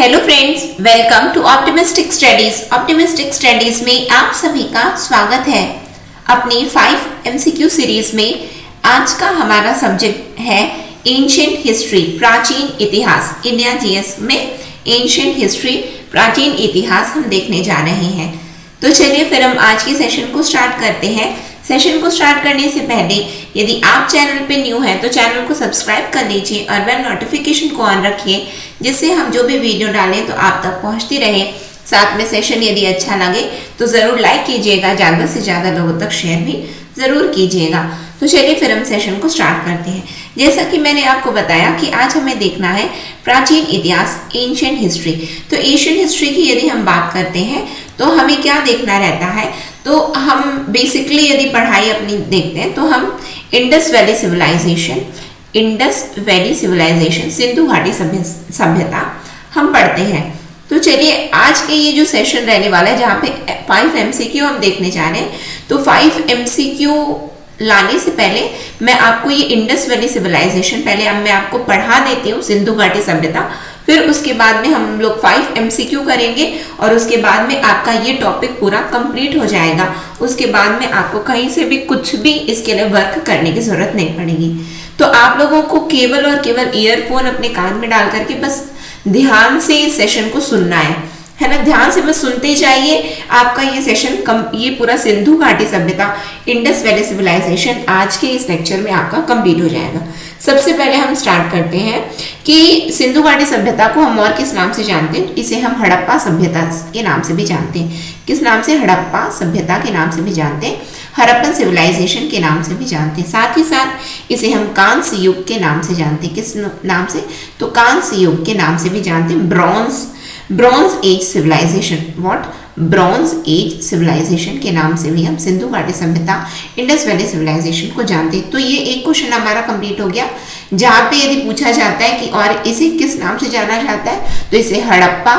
Hello friends, welcome to optimistic studies. Optimistic studies में आप सभी का स्वागत है। अपनी 5 एमसीक्यू सीरीज में आज का हमारा सब्जेक्ट है एंशिएंट हिस्ट्री, प्राचीन इतिहास। इंडिया जीएस में एंशिएंट हिस्ट्री, प्राचीन इतिहास हम देखने जा रहे हैं। तो चलिए फिर हम आज के सेशन को स्टार्ट करते हैं। सेशन को स्टार्ट करने से पहले यदि आप चैनल पे न्यू हैं तो चैनल को सब्सक्राइब कर लीजिए और बेल नोटिफिकेशन को ऑन रखिए, जिससे हम जो भी वीडियो डालें तो आप तक पहुंचती रहे। साथ में सेशन यदि अच्छा लगे तो ज़रूर लाइक कीजिएगा, ज़्यादा से ज़्यादा लोगों तक शेयर भी ज़रूर कीजिएगा। तो चलिए फिर हम सेशन को स्टार्ट करते हैं। जैसा कि मैंने आपको बताया कि आज हमें देखना है प्राचीन इतिहास, एंशिएंट हिस्ट्री। तो एंशिएंट हिस्ट्री की यदि हम बात करते हैं तो हमें क्या देखना रहता है, तो हम बेसिकली यदि पढ़ाई अपनी देखते हैं तो हम इंडस वैली सिविलाइजेशन, सिंधु घाटी सभ्यता हम पढ़ते हैं। तो चलिए आज के ये जो सेशन रहने वाला है जहाँ पे 5 एमसीक्यू हम देखने जा रहे हैं, तो 5 एमसीक्यू लाने से पहले मैं आपको ये इंडस वैली सिविलाइजेशन पहले मैं आपको पढ़ा देती हूँ, सिंधु घाटी सभ्यता। फिर उसके बाद में हम लोग 5 एमसीक्यू करेंगे और उसके बाद में आपका ये टॉपिक पूरा कंप्लीट हो जाएगा। उसके बाद में आपको कहीं से भी कुछ भी इसके लिए वर्क करने की जरूरत नहीं पड़ेगी। तो आप लोगों को केवल और केवल ईयरफोन अपने कान में डाल करके बस ध्यान से इस सेशन को सुनना है ना। ध्यान से बस सुनते जाइए, आपका ये सेशन ये पूरा सिंधु घाटी सभ्यता, इंडस वैली सिविलाइजेशन आज के इस लेक्चर में आपका कंप्लीट हो जाएगा। सबसे पहले हम स्टार्ट करते हैं कि सिंधु घाटी सभ्यता को हम और किस नाम से जानते हैं। इसे हम हड़प्पा सभ्यता के नाम से भी जानते हैं। किस नाम से? हड़प्पा सभ्यता के नाम से भी जानते हैं, हड़प्पन सिविलाइजेशन के नाम से भी जानते हैं। साथ ही साथ इसे हम कांस्य युग के नाम से जानते हैं। किस नाम से? तो कांस्य युग के नाम से भी जानते हैं। Bronze age civilisation, bronze age civilisation के नाम से भी हम सिंधु घाटी सभ्यता, इंडस वैली सिविलाइजेशन को जानते हैं। तो ये एक क्वेश्चन हमारा कंप्लीट हो गया, जहाँ पे यदि पूछा जाता है कि और इसे किस नाम से जाना जाता है, तो इसे हड़प्पा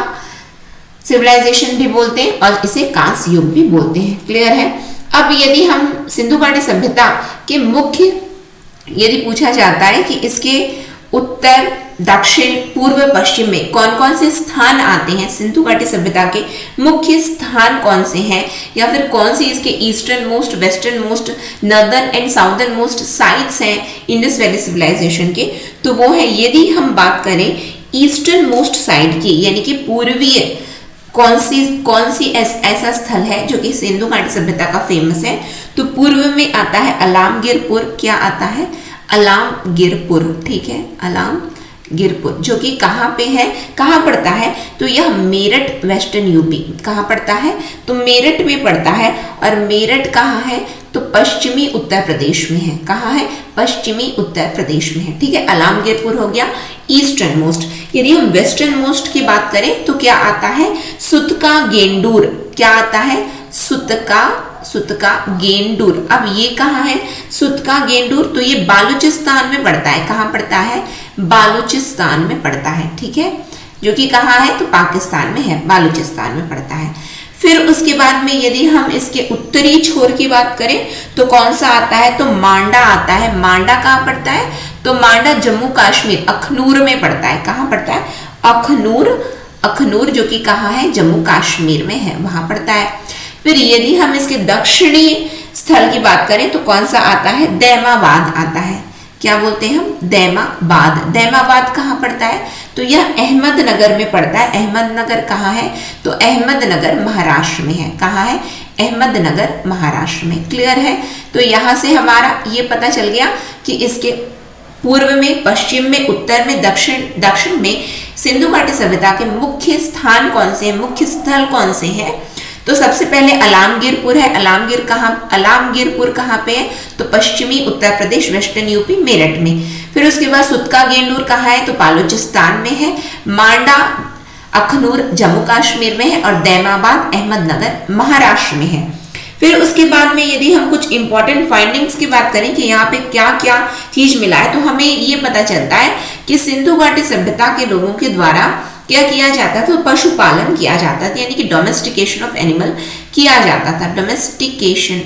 सिविलाइजेशन भी बोलते हैं और इसे कांस्य युग भी बोलते हैं। क्लियर है? अब यदि हम सिंधु घाटी सभ्यता के मुख्य यदि पूछा जाता है कि इसके उत्तर, दक्षिण, पूर्व, पश्चिम में कौन कौन से स्थान आते हैं, सिंधु घाटी सभ्यता के मुख्य स्थान कौन से हैं, या फिर कौन सी इसके eastern most, western most, northern and southern most sites हैं इंडस वैली सिविलाइजेशन के, तो वो है, यदि हम बात करें ईस्टर्न मोस्ट साइड की, यानी कि पूर्वीय कौन सी ऐसा स्थल है जो कि सिंधु घाटी सभ्यता का फेमस है, तो पूर्व में आता है अलामगीरपुर। क्या आता है? अलामगीरपुर। ठीक है, अलामगीरपुर, जो कि कहाँ पे है, कहाँ पड़ता है? तो यह मेरठ, वेस्टर्न यूपी। कहाँ पड़ता है? तो मेरठ में पड़ता है। और मेरठ कहाँ है? तो पश्चिमी उत्तर प्रदेश में है। कहाँ है? पश्चिमी उत्तर प्रदेश में है। ठीक है, अलामगीरपुर हो गया ईस्टर्न मोस्ट। यदि हम वेस्टर्न मोस्ट की बात करें तो क्या आता है? सुतका गेंडूर। क्या आता है? सुतका गेंडूर। अब ये कहाँ है? सुतका गेंडूर, तो ये बालूचिस्तान में पड़ता है। कहाँ पड़ता है? बालूचिस्तान में पड़ता है। ठीक है, जो कि कहाँ है? तो पाकिस्तान में है, बालूचिस्तान में पड़ता है। फिर उसके बाद में यदि हम इसके उत्तरी छोर की बात करें तो कौन सा आता है? तो मांडा आता है। मांडा कहाँ पड़ता है? तो मांडा जम्मू कश्मीर, अखनूर में पड़ता है। कहाँ पड़ता है? अखनूर, जो कि कहाँ है? जम्मू कश्मीर में है, वहां पड़ता है। फिर यदि हम इसके दक्षिणी स्थल की बात करें तो कौन सा आता है? दैमाबाद आता है। क्या बोलते हैं हम? दैमाबाद। दैमाबाद कहाँ पड़ता है? तो यह अहमदनगर में पड़ता है। अहमदनगर कहाँ है? तो अहमदनगर महाराष्ट्र में है। कहाँ है? अहमदनगर महाराष्ट्र में। क्लियर है? तो यहाँ से हमारा ये पता चल गया कि इसके पूर्व में, पश्चिम में, उत्तर में, दक्षिण में सिंधु घाटी सभ्यता के मुख्य स्थान कौन से हैं, मुख्य स्थल कौन से हैं। तो सबसे पहले अलामगीरपुर है। अलामगीरपुर कहाँ पे है? तो पश्चिमी उत्तर प्रदेश, वेस्टर्न यूपी, मेरठ में। फिर उसके बाद सुतका गेंडूर कहाँ है? तो बालूचिस्तान में है। मांडा, अखनूर जम्मू कश्मीर में है और दैमाबाद अहमदनगर महाराष्ट्र में है। फिर उसके बाद में यदि हम कुछ इंपॉर्टेंट फाइंडिंग्स की बात करें कि यहाँ पे क्या क्या चीज मिला है, तो हमें ये पता चलता है कि सिंधु घाटी सभ्यता के लोगों के द्वारा क्या किया जाता था? तो पशुपालन किया जाता था, यानी कि डोमेस्टिकेशन ऑफ एनिमल किया जाता था। डोमेस्टिकेशन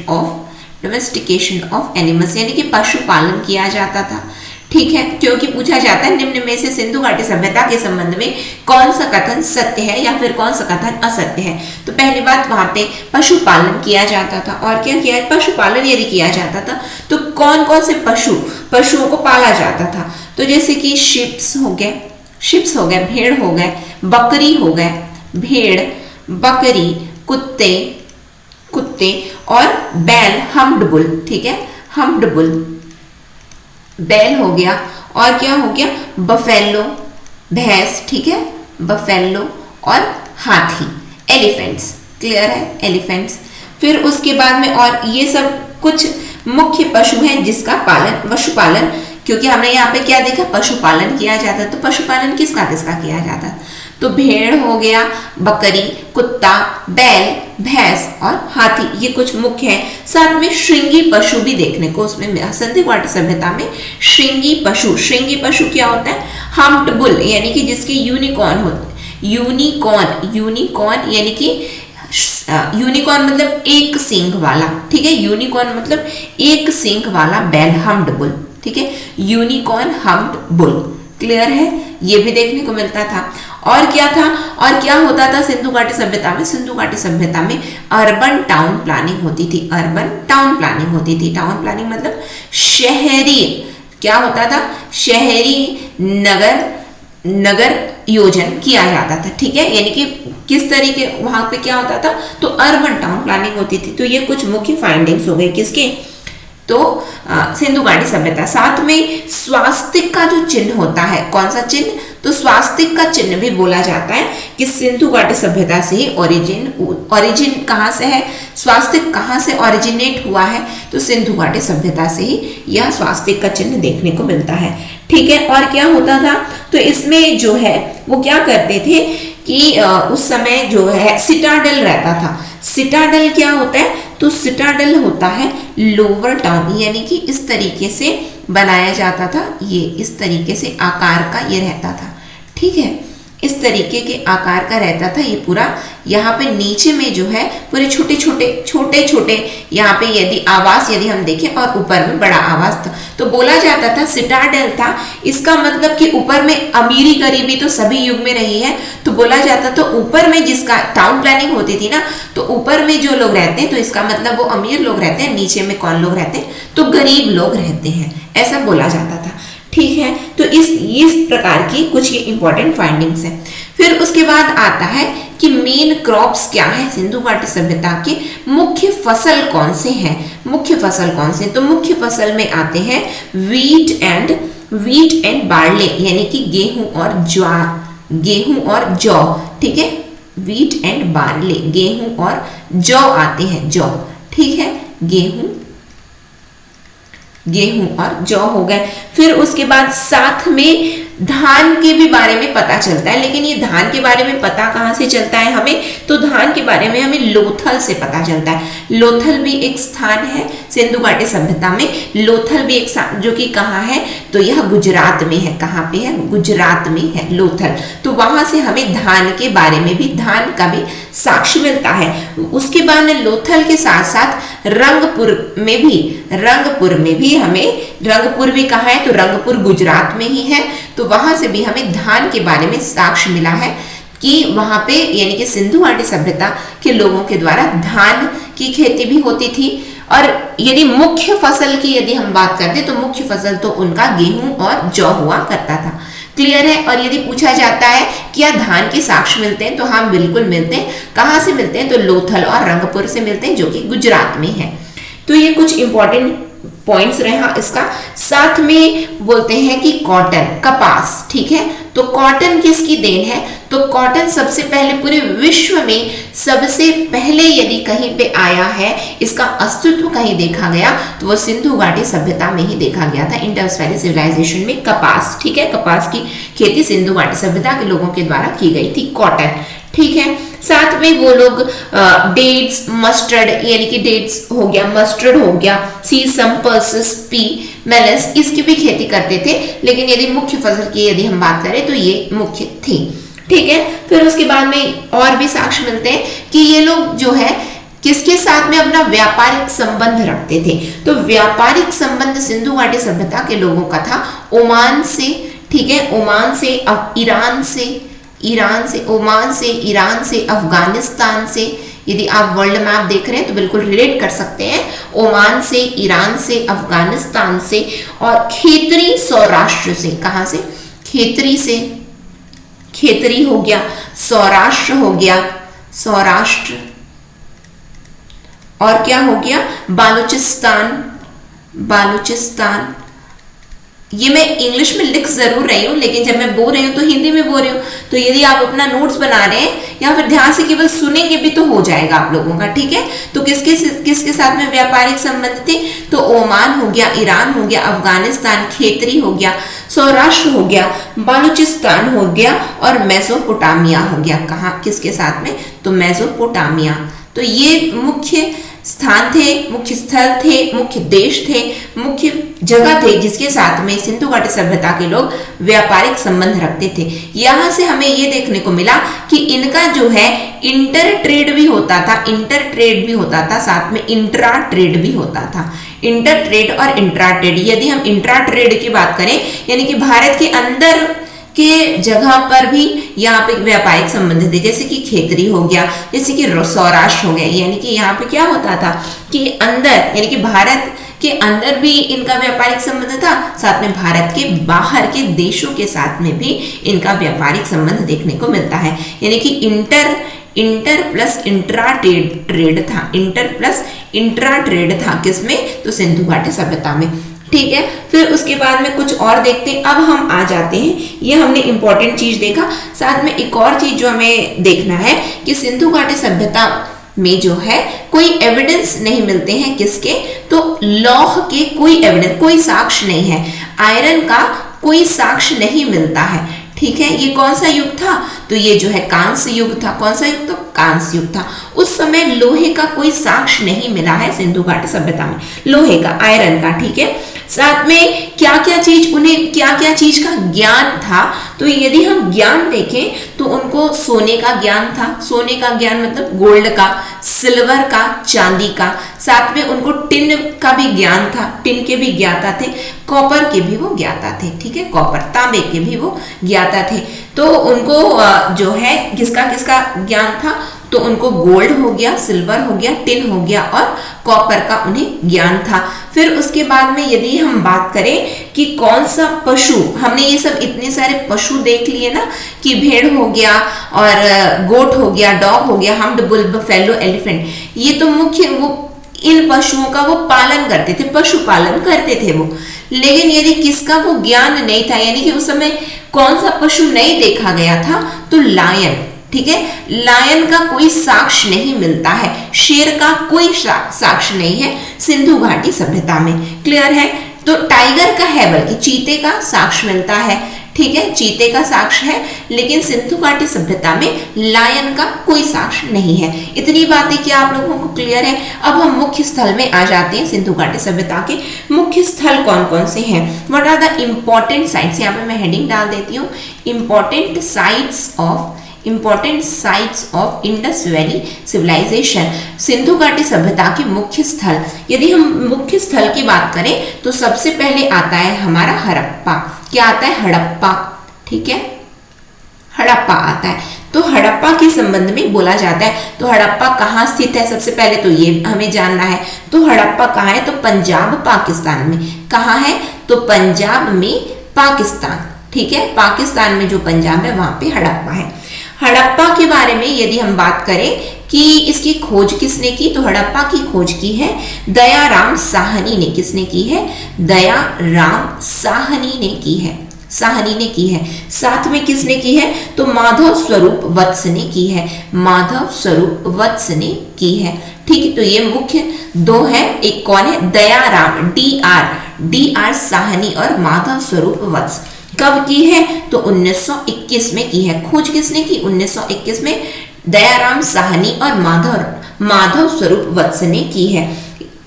ऑफ एनिमल्स, यानी कि पशुपालन किया जाता था। ठीक है, क्योंकि पूछा जाता है निम्न में से सिंधु घाटी सभ्यता के संबंध में कौन सा कथन सत्य है या फिर कौन सा कथन असत्य है। तो पहली बात, वहां पे पशुपालन किया जाता था। और क्या किया, पशुपालन यदि किया जाता था तो कौन कौन से पशुओं को पाला जाता था। तो जैसे कि शिप्स हो गए, भेड़ हो गए, बकरी हो गए, भेड़, बकरी, कुत्ते और बैल, हम्प्ड बुल। ठीक है, हम्प्ड बुल बैल हो गया। और क्या हो गया, बफेलो भैंस। ठीक है, बफेलो और हाथी, एलिफेंट्स। क्लियर है, एलिफेंट्स। फिर उसके बाद में और ये सब कुछ मुख्य पशु हैं जिसका पशुपालन, क्योंकि हमने यहाँ पे क्या देखा, पशुपालन किया जाता। तो पशुपालन किसका किसका किया जाता, तो भेड़ हो गया, बकरी, कुत्ता, बैल, भैंस और हाथी, ये कुछ मुख्य है। साथ में श्रृंगी पशु भी देखने को उसमें सिंधु घाटी सभ्यता में श्रृंगी पशु क्या होता है, हम्प्ड बुल, यानी कि जिसके यूनिकॉर्न होते, यूनिकॉर्न यानी कि यूनिकॉर्न मतलब एक सींग वाला। ठीक है, यूनिकॉर्न मतलब एक सींग वाला बैल, हम्प्ड बुल। ठीक है, यूनिकॉर्न हम्प्ड बुल। क्लियर है, ये भी देखने को मिलता था। और क्या था, और क्या होता था सिंधु घाटी सभ्यता में, सिंधु घाटी सभ्यता में अर्बन टाउन प्लानिंग होती थी। अर्बन टाउन प्लानिंग होती थी। टाउन प्लानिंग मतलब शहरी, क्या होता था, शहरी नगर योजन किया जाता था। ठीक है, यानी कि किस तरीके वहां पे क्या होता था, तो अर्बन टाउन प्लानिंग होती थी। तो ये कुछ मुख्य फाइंडिंग्स हो गए किसके, तो सिंधु घाटी सभ्यता। साथ में स्वास्तिक का जो चिन्ह होता है, कौन सा चिन्ह, तो स्वास्तिक का चिन्ह भी बोला जाता है कि सिंधु घाटी सभ्यता से ही ओरिजिन कहाँ से है, स्वास्तिक कहाँ से ओरिजिनेट हुआ है, तो सिंधु घाटी सभ्यता से ही यह स्वास्तिक का चिन्ह देखने को मिलता है। ठीक है, और क्या होता था, तो इसमें जो है वो क्या करते थे कि उस समय जो है सिटाडेल रहता था। सिटाडेल क्या होता है, तो सिटाडेल होता है लोअर टाउन, यानी कि इस तरीके से बनाया जाता था, ये इस तरीके से आकार का ये रहता था। ठीक है, इस तरीके के आकार का रहता था ये पूरा। यहाँ पे नीचे में जो है पूरे छोटे छोटे यहाँ पे यदि आवास यदि हम देखें और ऊपर में बड़ा आवास था, तो बोला जाता था सिटाडेल था। इसका मतलब कि ऊपर में अमीरी गरीबी तो सभी युग में रही है, तो बोला जाता तो ऊपर में जिसका टाउन प्लानिंग होती थी ना, तो ऊपर में जो लोग रहते हैं तो इसका मतलब वो अमीर लोग रहते हैं, नीचे में कौन लोग रहते हैं, तो गरीब लोग रहते हैं, ऐसा बोला जाता था। ठीक है, तो इस प्रकार की कुछ ये इंपॉर्टेंट फाइंडिंग्स है। फिर उसके बाद आता है कि मेन क्रॉप्स क्या है सिंधु घाटी सभ्यता के, मुख्य फसल कौन से हैं, मुख्य फसल कौन से, तो मुख्य फसल में आते हैं वीट एंड बार्ले, यानी कि गेहूं और जौ। ठीक है, वीट एंड बार्ले, गेहूं और जौ आते हैं, जौ। ठीक है, गेहूं और जौ हो गए। फिर उसके बाद साथ में धान के भी बारे में पता चलता है, लेकिन ये धान के बारे में पता कहाँ से चलता है हमें, तो धान के बारे में हमें लोथल से पता चलता है। लोथल भी एक स्थान है सिंधु घाटी सभ्यता में, लोथल भी एक जो कि कहाँ है, तो यह गुजरात में है। कहाँ पे है, गुजरात में है लोथल। तो वहां से हमें धान के बारे में भी, धान का भी साक्ष्य मिलता है। उसके बाद में लोथल के साथ साथ रंगपुर में भी हमें, रंगपुर भी कहाँ है, तो रंगपुर गुजरात में ही है। तो वहां से भी हमें धान के बारे में साक्ष्य मिला है कि वहां पे यानी कि सिंधु घाटी सभ्यता के लोगों के द्वारा धान की खेती भी होती थी। और यदि मुख्य फसल की यदि हम बात करते तो मुख्य फसल तो उनका गेहूं और जौ हुआ करता था। क्लियर है। और यदि पूछा जाता है क्या धान के साक्ष्य मिलते हैं, तो हाँ बिल्कुल मिलते हैं। कहाँ से मिलते हैं, तो लोथल और रंगपुर से मिलते हैं, जो कि गुजरात में है। तो ये कुछ इंपॉर्टेंट पॉइंट्स रहा इसका। साथ में बोलते हैं कि कॉटन, कपास, ठीक है। तो कॉटन किसकी देन है, तो कॉटन सबसे पहले पूरे विश्व में सबसे पहले यदि कहीं पे आया है, इसका अस्तित्व कहीं देखा गया, तो वो सिंधु घाटी सभ्यता में ही देखा गया था, इंडस वैली सिविलाइजेशन में। कपास, ठीक है, कपास की खेती सिंधु घाटी सभ्यता के लोगों के द्वारा की गई थी, कॉटन, ठीक है। साथ में वो लोग डेट्स, मस्टर्ड, यानी कि डेट्स हो गया, मस्टर्ड हो गया, सीसम, पल्सेस, पी, मेलन्स, इसकी भी खेती करते थे। लेकिन यदि मुख्य फसल की यदि हम बात करें तो ये मुख्य थी, ठीक है। फिर उसके बाद में और भी साक्ष्य मिलते हैं कि ये लोग जो है किसके साथ में अपना व्यापारिक संबंध रखते थे? तो व्यापारिक संबंध सिंधु घाटी सभ्यता के लोगों का था ओमान से, ठीक है, ओमान से, ईरान से, ओमान से, ईरान से, अफगानिस्तान से। यदि आप वर्ल्ड मैप देख रहे हैं तो बिल्कुल रिलेट कर सकते हैं, ओमान से, ईरान से, अफगानिस्तान से, और खेतरी सौराष्ट्र से। कहां से? खेतरी से, खेतरी हो गया, सौराष्ट्र हो गया, सौराष्ट्र, और क्या हो गया? बालूचिस्तान, बालूचिस्तान। ये मैं इंग्लिश में लिख जरूर रही हूं, लेकिन जब मैं बोल रही हूं तो हिंदी में बोल रही हूं, तो यदि आप अपना नोट्स बना रहे हैं या फिर ध्यान से केवल सुनेंगे भी तो हो जाएगा आप लोगों का, ठीक है। तो किसके किसके साथ में व्यापारिक संबंध थे? तो ओमान हो गया, ईरान हो गया, अफगानिस्तान, खेतरी हो गया, सौराष्ट्र हो गया, बालूचिस्तान हो गया, और मेसोपोटामिया हो गया। कहाँ किसके साथ में? तो मेसोपोटामिया। तो ये मुख्य स्थान थे, मुख्य स्थल थे, मुख्य देश थे, मुख्य जगह थे जिसके साथ में सिंधु घाटी सभ्यता के लोग व्यापारिक संबंध रखते थे। यहां से हमें ये देखने को मिला कि इनका जो है इंटर ट्रेड भी होता था, इंटर ट्रेड भी होता था, साथ में इंट्रा ट्रेड भी होता था। इंटर ट्रेड और इंट्रा ट्रेड, यदि हम इंट्रा ट्रेड की बात करें यानी कि भारत के अंदर के जगह पर भी यहाँ पे व्यापारिक संबंध थे, जैसे कि खेतरी हो गया, जैसे कि सौराष्ट्र हो गया, यानी कि यहाँ पे क्या होता था कि अंदर यानी कि भारत के अंदर भी इनका व्यापारिक संबंध था, साथ में भारत के बाहर के देशों के साथ में भी इनका व्यापारिक संबंध देखने को मिलता है। यानी कि इंटर प्लस इंट्रा ट्रेड था, इंटर प्लस इंट्रा ट्रेड था किसमें? तो सिंधु घाटी सभ्यता में, ठीक है। फिर उसके बाद में कुछ और देखते हैं। अब हम आ जाते हैं, ये हमने इंपॉर्टेंट चीज देखा, साथ में एक और चीज जो हमें देखना है कि सिंधु घाटी सभ्यता में जो है कोई एविडेंस नहीं मिलते हैं, किसके? तो लौह के कोई एविडेंस, कोई साक्ष्य नहीं है, आयरन का कोई साक्ष्य नहीं मिलता है, ठीक है। ये कौन सा युग था? तो ये जो है कांस्य युग था। कौन सा युग? तो कांस्य युग था। उस समय लोहे का कोई साक्ष्य नहीं मिला है सिंधु घाटी सभ्यता में, लोहे का, आयरन का, ठीक है। साथ में क्या क्या चीज, उन्हें क्या क्या चीज का ज्ञान था? तो यदि हम ज्ञान देखें तो उनको सोने का ज्ञान था, सोने का ज्ञान मतलब गोल्ड का, सिल्वर का, चांदी का, साथ में उनको टिन का भी ज्ञान था, टिन के भी ज्ञाता थे, कॉपर के भी वो ज्ञाता थे, ठीक है, कॉपर, तांबे के भी वो ज्ञाता थे। तो उनको जो है किसका किसका ज्ञान था? तो उनको गोल्ड हो गया, सिल्वर हो गया, टिन हो गया और कॉपर का उन्हें ज्ञान था। फिर उसके बाद में यदि हम बात करें कि कौन सा पशु, हमने ये सब इतने सारे पशु देख लिए ना कि भेड़ हो गया और गोट हो गया, डॉग हो गया, हम्ड बुल, बफेलो, एलिफेंट, ये तो मुख्य वो इन पशुओं का वो पालन करते थे, पशु पालन करते थे वो। लेकिन यदि किसका वो ज्ञान नहीं था, यानी कि उस समय कौन सा पशु नहीं देखा गया था? तो लायन, ठीक है, लायन का कोई साक्ष्य नहीं मिलता है, शेर का कोई साक्ष्य नहीं है सिंधु घाटी सभ्यता में, क्लियर है। तो टाइगर का है, बल्कि चीते का साक्ष्य मिलता है, ठीक है, चीते का साक्ष्य है, लेकिन सिंधु घाटी सभ्यता में लायन का कोई साक्ष्य नहीं है। इतनी बातें क्या आप लोगों को क्लियर है? अब हम मुख्य स्थल में आ जाते हैं। सिंधु घाटी सभ्यता के मुख्य स्थल कौन कौन से हैं? What are the important sites? यहाँ पे मैं हेडिंग डाल देती हूँ, important sites of Indus valley civilisation. Sindhu घाटी सभ्यता के मुख्य स्थल, यदि हम मुख्य स्थल की बात करें तो सबसे पहले आता है हमारा हड़प्पा। क्या आता है? हड़प्पा, ठीक है, हड़प्पा आता है। तो हड़प्पा के संबंध में बोला जाता है। तो हड़प्पा कहाँ स्थित है? सबसे पहले तो ये हमें जानना है। तो हड़प्पा कहाँ है? तो पंजाब, पाकिस्तान में। कहाँ है? तो पंजाब में, पाकिस्तान, ठीक है, पाकिस्तान में जो पंजाब है वहां पे हड़प्पा है। हड़प्पा के बारे में यदि हम बात करें कि इसकी खोज किसने की, तो हड़प्पा की खोज की है दयाराम साहनी ने। किसने की है? दयाराम साहनी ने की है, साहनी ने की है। साथ में किसने की है? तो माधव स्वरूप वत्स ने की है, माधव स्वरूप वत्स ने की है, ठीक है। तो ये मुख्य दो है, एक कौन है? दयाराम, डी आर साहनी और माधव स्वरूप वत्स। कब की है? तो 1921 में की है। खोज किसने की? 1921 में दयाराम साहनी और माधव स्वरूप वत्स ने की है।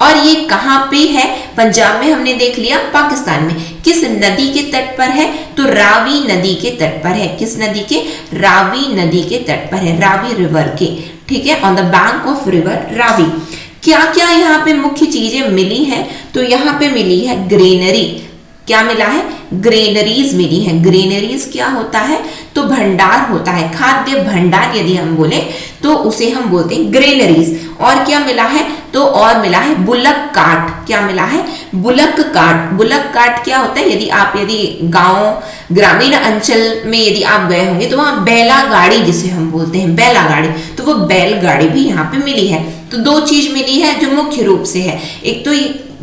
और ये कहाँ पे है? पंजाब में हमने देख लिया, पाकिस्तान में। किस नदी के तट पर है? तो रावी नदी के तट पर है। किस नदी के? रावी नदी के तट पर है, रावी रिवर के, ठीक है, on the bank of river Ravi. क्या क्या यहाँ पे मुख्य चीजें मिली हैं, तो यहाँ पे मिली है ग्रेनरी। क्या मिला है? ग्रेनरीज मिली है। ग्रेनरीज क्या होता है? तो भंडार होता है, खाद्य भंडार यदि हम बोले तो उसे हम बोलते हैं ग्रेनरीज। और क्या मिला है? तो और मिला है बुलक कार्ट। क्या मिला है? Bullock cart. बुलक कार्ट क्या होता है? यदि गांव ग्रामीण अंचल में यदि आप गए होंगे तो वहां बैला गाड़ी जिसे हम बोलते हैं, बैला गाड़ी, तो वो बैल गाड़ी भी यहाँ पे मिली है। तो दो चीज मिली है जो मुख्य रूप से है, एक तो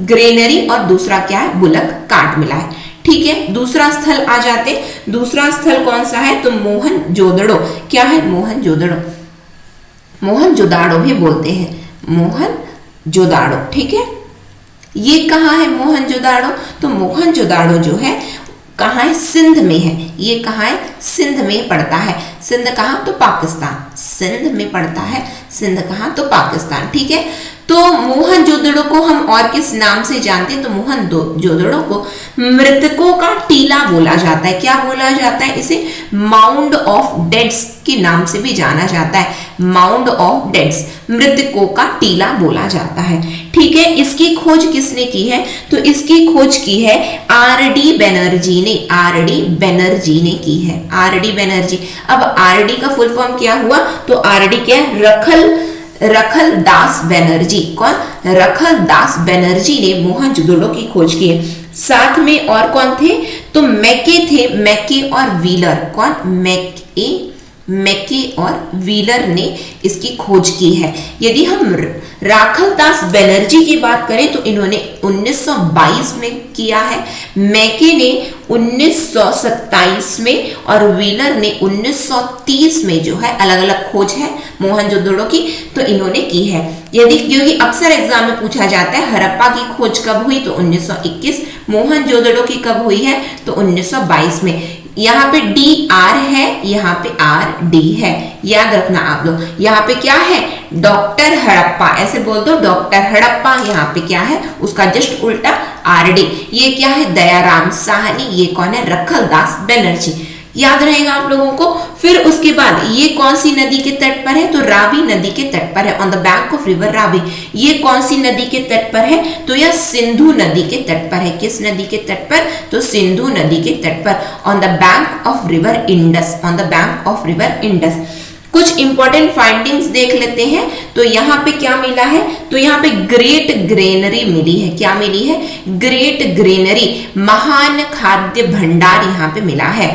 ग्रेनरी और दूसरा क्या है? बुलक कार्ट मिला है। ठीक है, दूसरा स्थल आ जाते। दूसरा स्थल कौन सा है? तो मोहनजोदड़ो। क्या है? मोहनजोदड़ो। मोहनजोदाड़ो भी बोलते हैं, मोहनजोदाड़ो। ठीक है, ये कहाँ है मोहनजोदाड़ो? तो मोहनजोदाड़ो जो है कहाँ है? सिंध में है। ये कहाँ है? सिंध में पड़ता है। सिंध कहाँ? तो पाकिस्तान। सिंध में पड़ता है। सिंध कहाँ? तो पाकिस्तान। ठीक है, तो मोहनजोदड़ो को हम और किस नाम से जानते हैं? तो मोहनजोदड़ो को मृतकों का टीला बोला जाता है। क्या बोला जाता है? इसे माउंड ऑफ डेड्स के नाम से भी जाना जाता है। माउंड ऑफ डेड्स, मृतकों का टीला बोला जाता है। ठीक है, इसकी खोज किसने की है? तो इसकी खोज की है आर.डी. बनर्जी ने। आर.डी. बनर्जी ने की है। आर.डी. बनर्जी। अब आर.डी. का फुल फॉर्म क्या हुआ? तो आर.डी. क्या है? रखल दास बनर्जी। कौन? रखल दास बनर्जी ने मोहनजोदड़ो की खोज की है। साथ में और कौन थे? तो मैके थे, मैके और व्हीलर। कौन? मैके और व्हीलर ने इसकी खोज की है। यदि हम राखल दास बनर्जी की बात करें तो इन्होंने 1922 में किया है, मैके ने 1927 में और व्हीलर ने 1930 में जो है अलग अलग खोज है मोहनजोदड़ो की, तो इन्होंने की है। यदि क्योंकि अक्सर एग्जाम में पूछा जाता है हड़प्पा की खोज कब हुई, तो 1921। मोहनजोदड़ो की कब हुई है? तो 1922 में। यहाँ पे डी आर है, यहाँ पे आर डी है, याद रखना आप लोग। यहाँ पे क्या है? डॉक्टर हड़प्पा, ऐसे बोल दो डॉक्टर हड़प्पा। यहाँ पे क्या है? उसका जस्ट उल्टा आर डी। ये क्या है? दयाराम साहनी। ये कौन है? रखल दास बनर्जी। याद रहेगा आप लोगों को। फिर उसके बाद ये कौन सी नदी के तट पर है? तो रावी नदी के तट पर है, on the bank of river Ravi. ये कौन सी नदी के तट पर है? तो यह सिंधु नदी के तट पर है। किस नदी के तट पर? तो सिंधु नदी के तट पर, on the bank of river Indus. On the bank of river Indus. कुछ इंपॉर्टेंट फाइंडिंग्स देख लेते हैं। तो यहाँ पे क्या मिला है? तो यहाँ पे ग्रेट ग्रेनरी मिली है। क्या मिली है? ग्रेट ग्रेनरी, महान खाद्य भंडार यहाँ पे मिला है।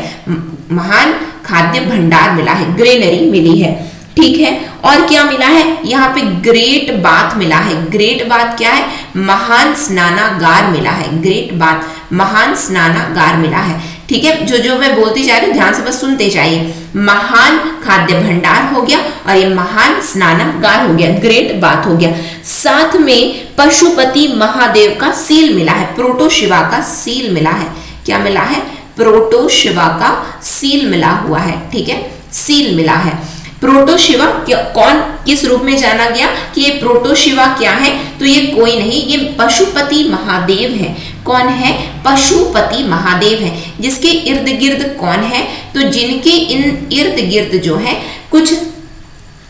महान खाद्य भंडार मिला है, ग्रेनरी मिली है। ठीक है, और क्या मिला है? यहाँ पे ग्रेट बाथ मिला है। ग्रेट बाथ क्या है? महान स्नानागार मिला है। ग्रेट बाथ, महान स्नानागार मिला है। ठीक है, जो मैं बोलती जा रही हूँ ध्यान से बस सुनते जाइए। महान खाद्य भंडार हो गया और ये महान स्नानागार हो गया, ग्रेट बाथ हो गया। साथ में पशुपति महादेव का सील मिला है, प्रोटोशिवा का सील मिला है। क्या मिला है? प्रोटोशिवा का सील मिला हुआ है। ठीक है, सील मिला है। प्रोटोशिवा कौन किस रूप में जाना गया कि ये प्रोटोशिवा क्या है? तो ये कोई नहीं, ये पशुपति महादेव है। कौन है? पशुपति महादेव है। जिसके इर्द गिर्द कौन है? तो जिनके इन इर्द गिर्द जो है कुछ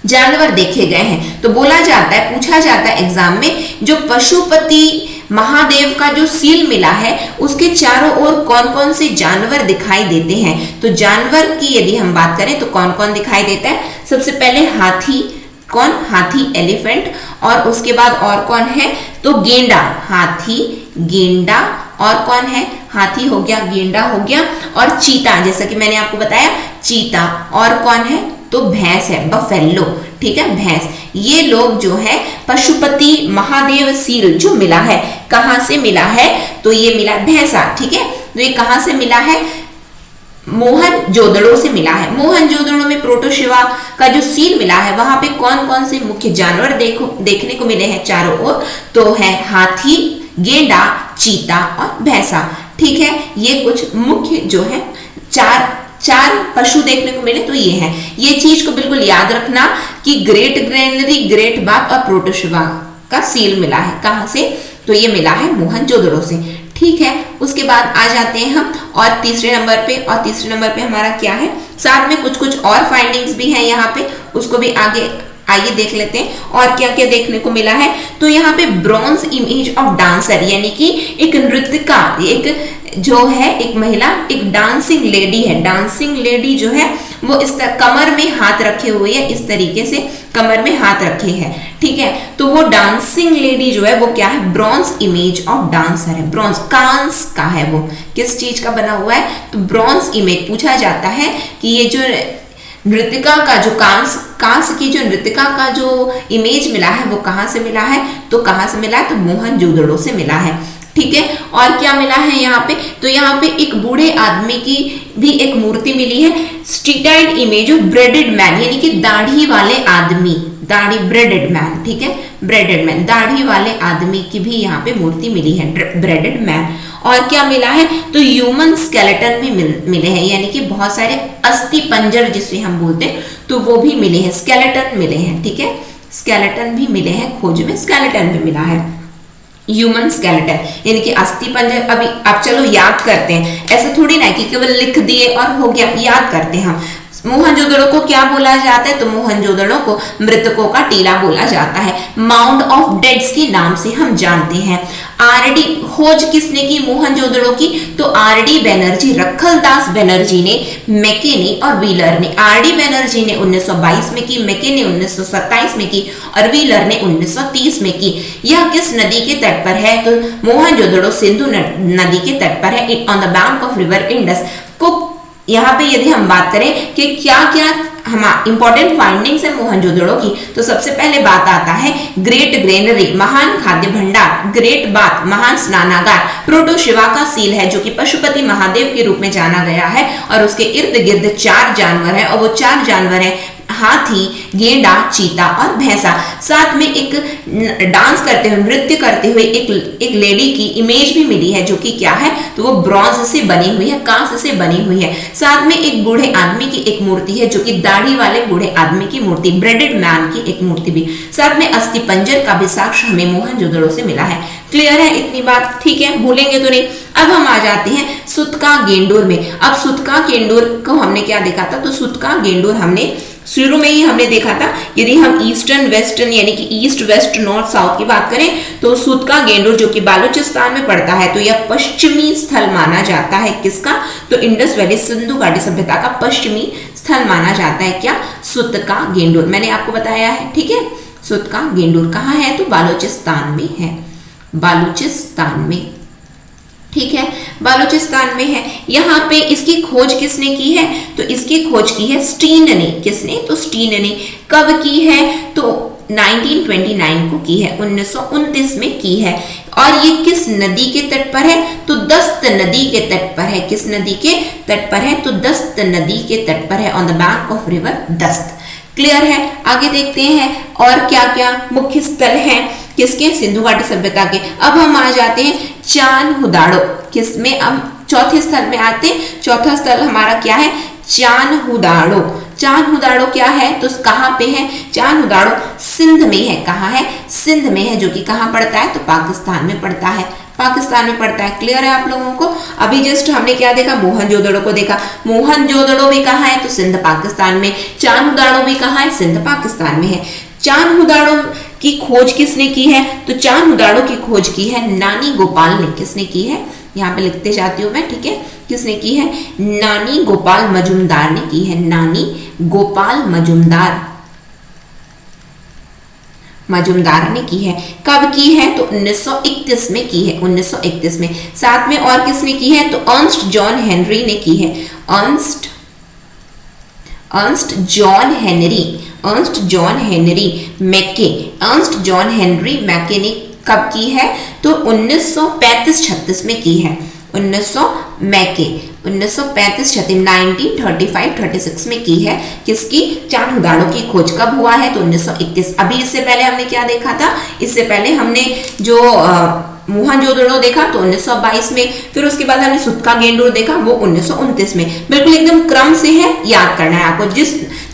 जानवर देखे गए हैं। तो बोला जाता है, पूछा जाता है एग्जाम में, जो पशुपति महादेव का जो सील मिला है उसके चारों ओर कौन कौन से जानवर दिखाई देते हैं? तो जानवर की यदि हम बात करें तो कौन कौन दिखाई देता है? सबसे पहले हाथी। कौन? हाथी, एलिफेंट। और उसके बाद और कौन है? तो गेंडा। हाथी, गेंडा, और कौन है? हाथी हो गया, गेंडा हो गया, और चीता, जैसा कि मैंने आपको बताया चीता। और कौन है? तो भैंस है, बफेलो। ठीक है, भैंस। ये लोग जो है पशुपति महादेव सील जो मिला है, कहां से मिला है? तो ये मिला भैंसा। ठीक है, तो ये कहां से मिला है? मोहनजोदड़ो से मिला है। मोहनजोदड़ो में प्रोटोशिवा का जो सील मिला है वहां पे कौन कौन से मुख्य जानवर देखने को मिले हैं चारों ओर? तो है हाथी, गेंडा, चीता और भैंसा। ठीक है, ये कुछ मुख्य जो है चार पशु देखने को मिले तो ये है। ये चीज को बिल्कुल याद रखना कि ग्रेट ग्रेनरी, ग्रेट बाथ और प्रोटोशिवा का सील मिला है। कहां से? तो ये मिला है मोहनजोदड़ो से। ठीक है, उसके बाद आ जाते हैं हम और तीसरे नंबर पे। और तीसरे नंबर पे हमारा क्या है? साथ में कुछ कुछ और फाइंडिंग्स भी हैं यहाँ पे, उसको भी आगे आइए देख लेते हैं और क्या क्या देखने को मिला है। तो यहाँ पे ब्रॉन्ज इमेज ऑफ डांसर, यानी कि एक नृत्यिका, एक जो है एक महिला, एक डांसिंग लेडी है। डांसिंग लेडी जो है वो इस तरह कमर में हाथ रखे हुए है, इस तरीके से कमर में हाथ रखे हैं, ठीक है। तो वो डांसिंग लेडी जो है वो क्या है, ब्रॉन्ज इमेज ऑफ डांसर है। ब्रॉन्ज कांस का है, वो किस चीज का बना हुआ है, तो ब्रॉन्ज इमेज। पूछा जाता है कि ये जो नृत्यिका का जो कांस की जो नृत्यिका का जो इमेज मिला है वो कहाँ से मिला है, तो कहाँ से मिला है, तो मोहनजोदड़ो से मिला है, ठीक है। और क्या मिला है यहाँ पे, तो यहाँ पे एक बूढ़े आदमी की भी एक मूर्ति मिली है। स्ट्रीटाइड इमेज ऑफ ब्रेडेड मैन, यानी कि दाढ़ी वाले आदमी, दाढ़ी, ब्रेडेड मैन, ठीक है, ब्रेडेड मैन, दाढ़ी वाले आदमी की भी यहाँ पे मूर्ति मिली है, ब्रेडेड मैन। और क्या मिला है, तो ह्यूमन स्केलेटन भी मिले हैं, यानी कि बहुत सारे अस्थि पंजर जिसे हम बोलते हैं तो वो भी मिले हैं, स्केलेटन मिले हैं, ठीक है, स्केलेटन भी मिले हैं, खोज में स्केलेटन भी मिला है, ह्यूमन स्केलेटन, यानी कि अस्थि पंजर। अभी आप चलो याद करते हैं, ऐसे थोड़ी ना कि केवल लिख दिए और हो गया, याद करते हैं हम। मोहनजोदड़ो को क्या बोला जाता है, तो मोहनजोदड़ो को मृतकों का टीला बोला जाता है, माउंड ऑफ डेड्स के नाम से हम जानते हैं। आरडी खोज किसने की मोहनजोदड़ो की, तो आरडी बैनर्जी, रखलदास बैनर्जी ने, मैके ने और व्हीलर ने। आरडी बैनर्जी ने 1922 में की, मैके ने 1927 में की और व्हीलर ने 1930 में की। यह किस नदी के तट पर है, तो मोहनजोदड़ो सिंधु नदी के तट पर है, on the bank of river Indus. को यहाँ पे यदि हम बात करें कि क्या क्या हमारे इंपॉर्टेंट फाइंडिंग्स है मोहनजोदड़ो की, तो सबसे पहले बात आता है ग्रेट ग्रेनरी, महान खाद्य भंडार, ग्रेट बाथ, महान स्नानागार, प्रोटो शिवा का सील है जो कि पशुपति महादेव के रूप में जाना गया है, और उसके इर्द गिर्द 4 जानवर हैं, और वो 4 जानवर हैं हाथी, गेंडा, चीता और भैंसा। साथ में एक डांस करते हुए, नृत्य करते हुए एक लेडी की इमेज भी मिली है, जो कि क्या है, तो वो ब्रॉन्ज से बनी हुई है, कांस्य से बनी हुई है। साथ में एक बूढ़े आदमी की एक मूर्ति है, जो कि दाढ़ी वाले बूढ़े आदमी की मूर्ति, ब्रेडेड मैन की एक मूर्ति भी। साथ में अस्थि पंजर का भी साक्ष्य हमें मोहनजोदड़ो से मिला है। क्लियर है इतनी बात, ठीक है, भूलेंगे तो नहीं। अब हम आ जाते हैं सुतका गेंडोर में। अब सुतका गेंडोर को हमने क्या देखा था, तो सुतका गेंडोर हमने शुरू में ही हमने देखा था। यदि हम ईस्टर्न वेस्टर्न यानी कि ईस्ट वेस्ट नॉर्थ साउथ की बात करें, तो सुतका गेंडोर जो कि बालूचिस्तान में पड़ता है, तो यह पश्चिमी स्थल माना जाता है, किसका, तो इंडस वैली सिंधु घाटी सभ्यता का पश्चिमी स्थल माना जाता है, क्या, सुतका गेंडोर, मैंने आपको बताया है, ठीक है। सुतका गेंडोर कहाँ है, तो बालूचिस्तान में है, बालूचिस्तान में, ठीक है, बालूचिस्तान में है। यहाँ पे इसकी खोज किसने की है, तो इसकी खोज की है स्टीन ने, किसने, तो स्टीन ने। कब की है, तो 1929 को की है, 1929 में की है। और ये किस नदी के तट पर है, तो दस्त नदी के तट पर है, किस नदी के तट पर है, तो दस्त नदी के तट पर है, on the bank of river दस्त। क्लियर है, आगे देखते हैं और क्या क्या मुख्य स्थल हैं किसके, सिंधु घाटी सभ्यता के। अब हम आ जाते हैं चान्हुदाड़ो, किसमें, हम चौथे स्थल में आते हैं। चौथा स्थल हमारा क्या है, चान्हुदाड़ो। चान्हुदाड़ो क्या है, तो कहाँ पे है, चान्हुदाड़ो सिंध में है, कहाँ है, सिंध में है, जो कि कहाँ पड़ता है, तो पाकिस्तान में पड़ता है, पाकिस्तान में पड़ता है। क्लियर है आप लोगों को। अभी जस्ट हमने क्या देखा, मोहनजोदड़ो को देखा। मोहनजोदड़ो भी कहाँ है, तो सिंध पाकिस्तान में। चान्हुदाड़ो भी कहाँ है, सिंध पाकिस्तान में है। चान्हुदाड़ो की खोज किसने की है, तो चान्हुदाड़ो की खोज की है नानी गोपाल ने। किसने की है, यहाँ पे लिखते जाती हूँ मैं, ठीक है, किसने की है, नानी गोपाल मजुमदार ने की है, नानी गोपाल मजुमदार ने की है। कब की है, तो 1931 में की है, 1931 में। साथ में और किसने की है, तो अर्नस्ट जॉन हेनरी ने की है, अर्नस्ट जॉन हेनरी मैके, अर्नस्ट जॉन हेनरी मैके ने कब की है, तो 1935-36 में की है, 1935-36 में की है। किसकी, चान्हुदाड़ो की खोज कब हुआ है, तो 1931। अभी इससे पहले हमने क्या देखा था, इससे पहले हमने जो मोहनजोदड़ो देखा तो 1922 में, फिर उसके बाद हमने सुतका गेंडोर देखा वो 1929 में। बिल्कुल एकदम क्रम से है, याद करना है आपको,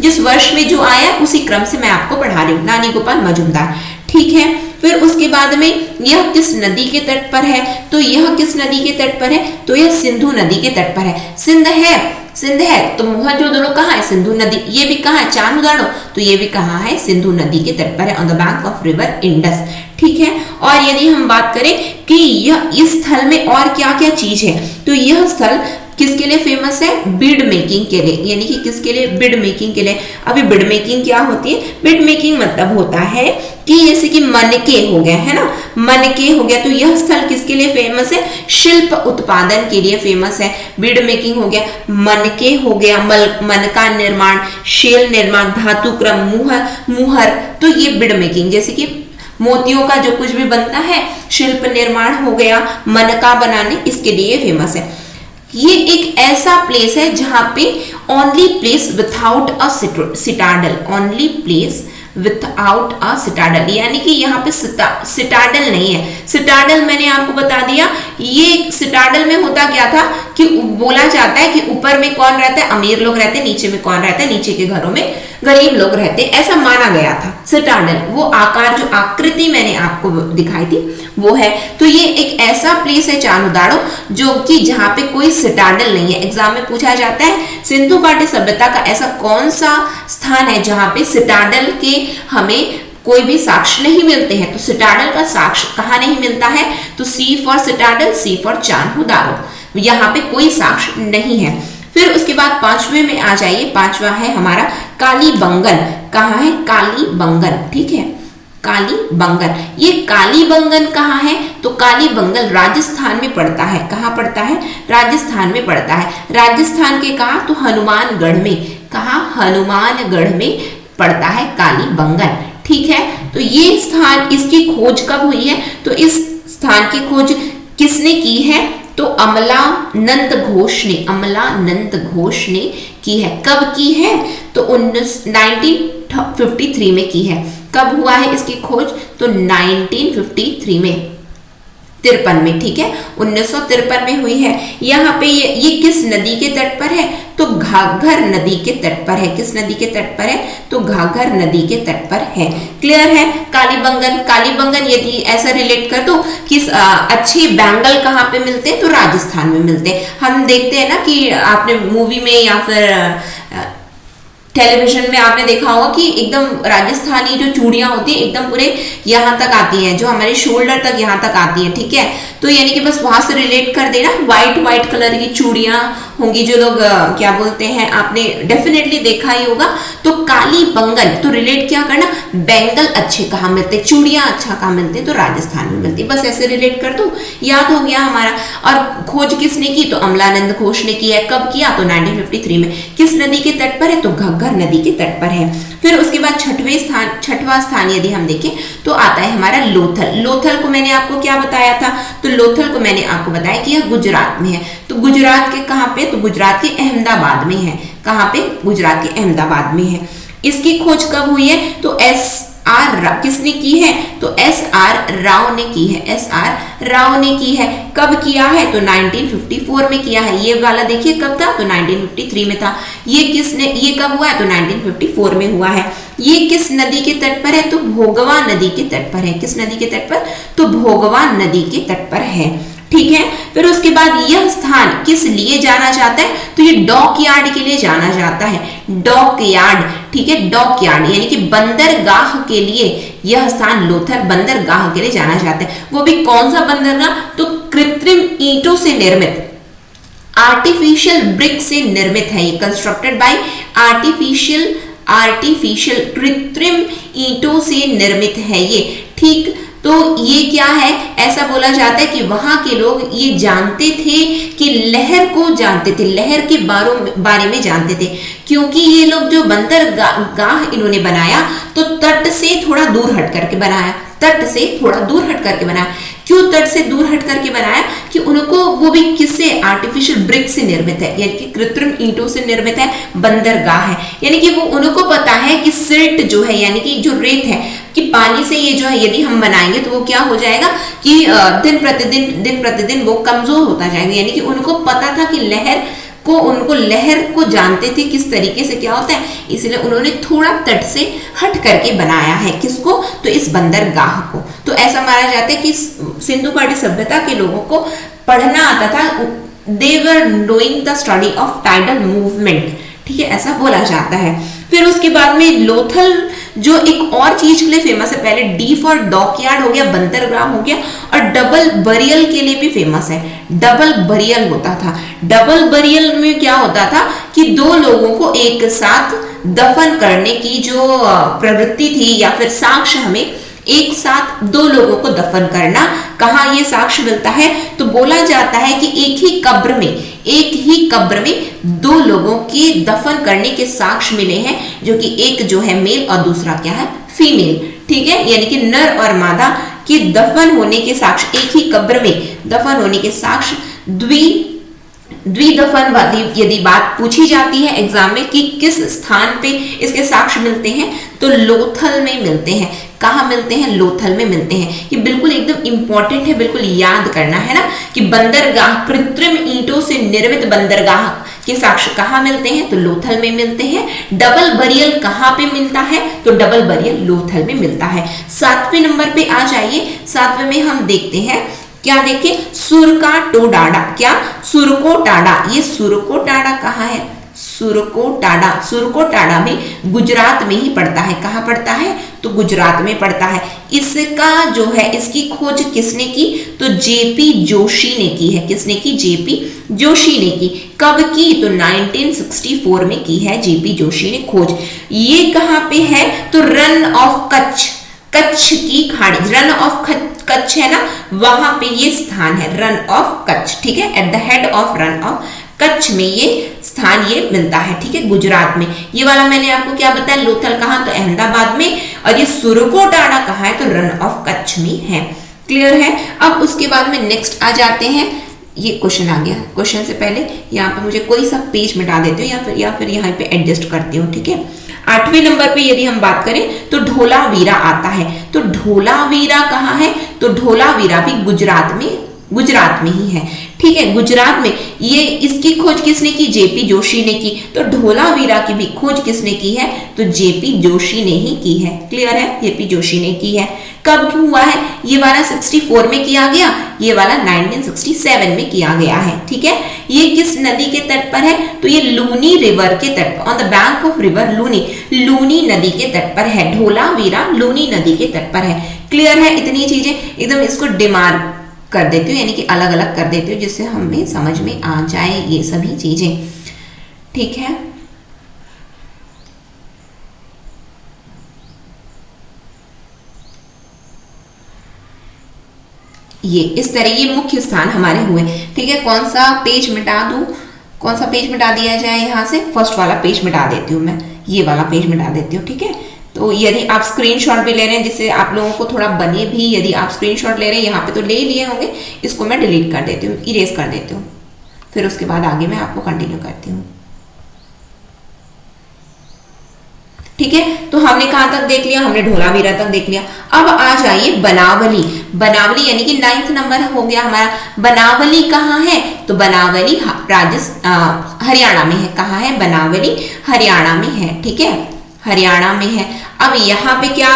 जिस वर्ष में जो आया उसी क्रम से मैं आपको पढ़ा रही हूँ, नानी गोपाल मजुमदार, ठीक है। फिर उसके बाद में यह किस नदी के तट पर है, तो यह किस नदी के तट पर है, तो यह सिंधु नदी के तट पर है। सिंध है, सिंध है तो मोहनजोदड़ो कहाँ है, सिंधु नदी, ये भी कहाँ है, चान्होदारो, तो ये भी कहाँ है, सिंधु नदी के तट पर है, on the bank of river Indus. ठीक है, और यदि हम बात करें कि यह इस स्थल में और क्या क्या चीज है, तो यह स्थल किसके लिए फेमस है, बीड मेकिंग के लिए, यानी कि किसके लिए, बीड मेकिंग के लिए। अभी बीड मेकिंग क्या होती है, बीड मेकिंग मतलब होता है कि जैसे कि मनके हो गया है ना, मनके हो गया, तो यह स्थल किसके लिए फेमस है, शिल्प उत्पादन के लिए फेमस है। बीड मेकिंग हो गया, मनके हो गया, मनका निर्माण, शेल निर्माण, धातु क्रम, मुहर, तो ये बीड मेकिंग, जैसे कि मोतियों का जो कुछ भी बनता है, शिल्प निर्माण हो गया, मनका बनाने, इसके लिए फेमस है। ये एक ऐसा प्लेस है जहां पे ओनली प्लेस विथआउट अ सिटाडल, ओनली प्लेस विथआउट अ सिटाडल, यानी कि यहाँ पे सिटाडल नहीं है। सिटाडल मैंने आपको बता दिया, ये सिटाडल में होता क्या था कि बोला जाता है कि ऊपर में कौन रहता है, अमीर लोग रहते हैं, नीचे में कौन रहता है, नीचे के घरों में गरीब लोग रहते, ऐसा माना गया था। सिटाडल वो आकार, जो आकृति मैंने आपको दिखाई थी वो है। तो ये एक ऐसा प्लेस है चान्होदारो जो कि जहाँ पे कोई सिटाडल नहीं है। एग्जाम में पूछा जाता है सिंधु घाटी सभ्यता का ऐसा कौन सा स्थान है जहाँ पे सिटाडल के हमें कोई भी साक्ष्य नहीं मिलते हैं, तो सिटाडल का साक्ष्य कहाँ नहीं मिलता है, तो सी फॉर सिटाडल, सी फॉर चान्होदारो, यहाँ पे कोई साक्ष्य नहीं है। फिर उसके बाद पांचवें में आ जाइए, पांचवा है हमारा कालीबंगन। कहाँ है, कालीबंगन, ठीक है, कालीबंगन। ये कालीबंगन कहाँ है, तो कालीबंगन राजस्थान में पड़ता है। कहाँ पड़ता है, राजस्थान में पड़ता है। राजस्थान के कहाँ, तो हनुमानगढ़ में। कहाँ, हनुमानगढ़ में पड़ता है कालीबंगन। ठीक है, तो ये स्थान, इसकी खोज कब हुई है, तो इस स्थान की खोज किसने की है, तो अमलानंद घोष ने, अमलानंद घोष ने की है। कब की है, तो 1953 में की है। कब हुआ है इसकी खोज, तो 1953 में, 53 में, ठीक है, 1953 में हुई है। यहाँ पे ये किस नदी के तट पर है, तो घाघर नदी के तट पर है। किस नदी के तट पर है, तो घाघर नदी के तट पर है। क्लियर है। कालीबंगन, कालीबंगन यदि ऐसा रिलेट कर दो कि अच्छे बैंगल कहाँ पे मिलते हैं, तो राजस्थान में मिलते हैं। हम देखते हैं ना कि आपने मूवी में या फिर टेलीविजन में आपने देखा होगा कि एकदम राजस्थानी जो चूड़ियां होती है एकदम पूरे यहाँ तक आती हैं, जो हमारे शोल्डर तक यहाँ तक आती हैं, ठीक है। तो यानी कि बस वहां से रिलेट कर देना, व्हाइट कलर की चूड़ियां होंगी, जो लोग क्या बोलते हैं, आपने डेफिनेटली देखा ही होगा। तो कालीबंगन, तो रिलेट क्या करना, बैंगल अच्छे कहाँ मिलते, चूड़ियां अच्छा कहाँ मिलते, तो राजस्थान में मिलती। बस ऐसे रिलेट कर दो, याद हो गया हमारा। और खोज किसने की, तो अमलानंद घोष ने की है। कब किया, तो 1953 में। किस नदी के तट पर है, तो घग्गर नदी के तट पर है। फिर उसके बाद छठवां स्थान यदि हम देखें तो आता है हमारा लोथल। लोथल को मैंने आपको क्या बताया था, तो लोथल को मैंने आपको बताया कि यह गुजरात में है। तो गुजरात के कहाँ पे, तो गुजरात के अहमदाबाद में है। कहाँ पे, गुजरात के अहमदाबाद में है। इसकी खोज कब हुई है, तो किसने की है, तो SR राव ने की है। SR राव ने की है। कब किया है, तो 1954 में किया है। ये वाला देखिए कब था, तो 1953 में था। ये कब हुआ है, तो 1954 में हुआ है। ये किस नदी के तट पर है, तो भोगवा नदी के तट पर है। किस नदी के तट पर, तो भोगवा नदी के तट पर है। ठीक है। फिर उसके बाद यह स्थान किस लिए जाना जाता है, तो ये डॉक यार्ड के लिए जाना जाता है। डॉक यार्ड, ठीक है, डॉक यार्ड यानी कि बंदरगाह के लिए यह स्थान लोथल बंदरगाह के लिए जाना जाता है। वो भी कौन सा बंदरगाह, तो कृत्रिम ईंटों से निर्मित, आर्टिफिशियल ब्रिक से निर्मित है। ये कंस्ट्रक्टेड बाय आर्टिफिशियल कृत्रिम ईंटों से निर्मित है ये। ठीक, तो ये क्या है, ऐसा बोला जाता है कि वहां के लोग ये जानते थे कि लहर को जानते थे, लहर के बारे में जानते थे, क्योंकि ये लोग जो बंदरगाह इन्होंने बनाया तो तट से थोड़ा दूर हट करके बनाया। तट से थोड़ा दूर हट करके बनाया। क्यों तट से दूर हट करके बनाया, कि उनको वो भी किससे, आर्टिफिशियल ब्रिक से निर्मित है, यानी कि कृत्रिम ईंटों से निर्मित है, बंदरगाह है। यानी कि वो उनको पता है कि सिल्ट जो है, यानी कि जो रेत है, कि पानी से ये जो है यदि हम बनाएंगे तो वो क्या हो जाएगा कि दिन प्रतिदिन वो कमजोर होता जाएगा। यानी कि उनको पता था कि लहर को जानते थे किस तरीके से क्या होता है, इसलिए उन्होंने थोड़ा तट से हट करके बनाया है। किसको, तो इस बंदरगाह को। तो ऐसा माना जाता है कि सिंधु घाटी सभ्यता के लोगों को पढ़ना आता था, they were doing the study of tidal movement, ठीक है, ऐसा बोला जाता है। फिर उसके बाद में लोथल जो एक और चीज के लिए फेमस है, पहले डी फॉर डॉकयार्ड हो गया, बंदरगाह हो गया, और डबल बरियल के लिए भी फेमस है। डबल बरियल होता था, डबल बरियल में क्या होता था कि दो लोगों को एक साथ दफन करने की जो प्रवृत्ति थी या फिर साक्ष्य, हमें एक साथ दो लोगों को दफन करना, कहाँ ये साक्ष्य मिलता है, तो बोला जाता है कि एक ही कब्र में दो लोगों के दफन करने के साक्ष्य मिले हैं, जो कि एक जो है मेल और दूसरा क्या है, फीमेल, ठीक है, यानी कि नर और मादा के दफन होने के साक्ष्य, एक ही कब्र में दफन होने के साक्ष्य। द्विदफन वाली यदि बात पूछी जाती है एग्जाम में कि किस स्थान पे इसके साक्ष्य मिलते हैं, तो लोथल में मिलते हैं। कहाँ मिलते हैं? लोथल में मिलते हैं। ये बिल्कुल एकदम इंपॉर्टेंट है, बिल्कुल याद करना है ना, कि बंदरगाह, कृत्रिम ईंटों से निर्मित बंदरगाह के साक्ष्य कहाँ मिलते हैं, तो लोथल में मिलते हैं। डबल बरियल कहाँ पे मिलता है, तो डबल बरियल लोथल में मिलता है। 7वें नंबर पे आ जाइए। 7वें में हम देखते हैं, क्या देखें, सुरकाटोडाडा। क्या? सुरकोटाडा। ये सुरकोटाडा कहाँ है? सुरकोटाडा में गुजरात में ही पड़ता है। कहाँ पड़ता है? तो गुजरात में पड़ता है। इसका जो है, इसकी खोज किसने की, तो जेपी जोशी ने की है। किसने की? जेपी जोशी ने की। कब की? तो 1964 में की है जेपी जोशी ने खोज। ये कहाँ पे है, तो रन ऑफ कच्छ, कच्छ की खाड़ी, रन ऑफ कच्छ है ना, वहां पे ये स्थान है, रन ऑफ कच्छ, ठीक है, at the head of run of Kutch में ये स्थान ये मिलता है, ठीक है, गुजरात में। ये वाला मैंने आपको क्या बताया, लोथल कहाँ, तो अहमदाबाद में, और ये सुरकोटाडा कहाँ है, तो रन ऑफ कच्छ में है। क्लियर है? अब उसके बाद में नेक्स्ट आ जाते हैं, ये क्वेश्चन आ गया। क्वेश्चन से पहले यहाँ पे मुझे कोई सा पेज मिटा देती हूँ या फिर यहाँ पे एडजस्ट करती हूँ, ठीक है। 8वें नंबर पे यदि हम बात करें तो ढोलावीरा आता है। तो ढोलावीरा कहाँ है, तो ढोलावीरा भी गुजरात में ही है, ठीक है, गुजरात में। ये इसकी खोज किसने की? जेपी जोशी ने की। तो ढोलावीरा की भी खोज किसने की है, तो जेपी जोशी ने ही की है। क्लियर है? जेपी जोशी ने की है। कब हुआ है? ये वाला 64 में किया गया, ये वाला 1967 में किया गया है, ठीक है। ये किस नदी के तट पर है, तो ये लूनी रिवर के तट पर, on the bank of river Luni नदी के तट पर है। ढोलावीरा लूनी नदी के तट पर है। क्लियर है? इतनी चीजें एकदम इसको डिमार्क कर देती हूँ, यानी कि अलग अलग कर देती हूँ, जिससे हमें समझ में आ जाए ये सभी चीजें, ठीक है। ये इस तरह ये मुख्य स्थान हमारे हुए, ठीक है। कौन सा पेज मिटा दूं, कौन सा पेज मिटा दिया जाए? यहाँ से फर्स्ट वाला पेज मिटा देती हूँ मैं, ये वाला पेज मिटा देती हूँ, ठीक है। तो यदि आप स्क्रीनशॉट भी ले रहे हैं, जिससे आप लोगों को थोड़ा बने भी, यदि आप स्क्रीनशॉट ले रहे हैं, यहाँ पे तो ले लिए होंगे, इसको मैं डिलीट कर देती हूँ, इरेज कर देती हूँ, फिर उसके बाद आगे मैं आपको कंटिन्यू करती हूँ, ठीक है। तो हमने कहाँ तक देख लिया? हमने ढोलावीरा तक देख लिया। अब आ जाइए बनावली। बनावली यानी कि 9th नंबर हो गया हमारा। बनावली कहाँ है, तो बनावली हरियाणा में है। कहाँ है? बनावली हरियाणा में है, ठीक है, हरियाणा में है। अब यहाँ पे क्या,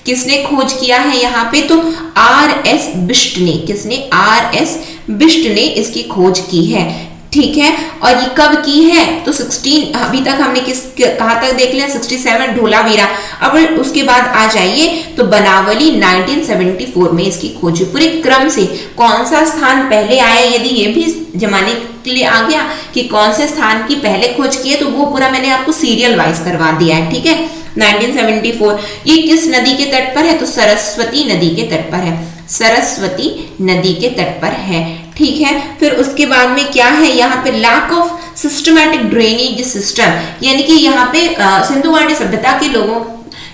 किसने खोज किया है यहाँ पे, तो R.S. बिष्ट ने। किसने? R.S. बिष्ट ने इसकी खोज की है, ठीक है। और ये कब की है, तो 16, अभी तक हमने कहाँ तक देख लिया, 67 ढोलावीरा। अब उसके बाद आ जाइए तो बनावली 1974 में इसकी खोज। पूरे क्रम से कौन सा स्थान पहले आया, यदि ये भी जमाने के लिए आ गया कि कौन से स्थान की पहले खोज की है, तो वो पूरा मैंने आपको सीरियल वाइज करवा दिया है, ठीक है। 1974 ये किस नदी के तट पर है, तो सरस्वती नदी के तट पर है, सरस्वती नदी के तट पर है, ठीक है। फिर उसके बाद में क्या है, यहाँ पे lack of systematic drainage system, यानी कि यहाँ पे सिंधु घाटी सभ्यता के लोगों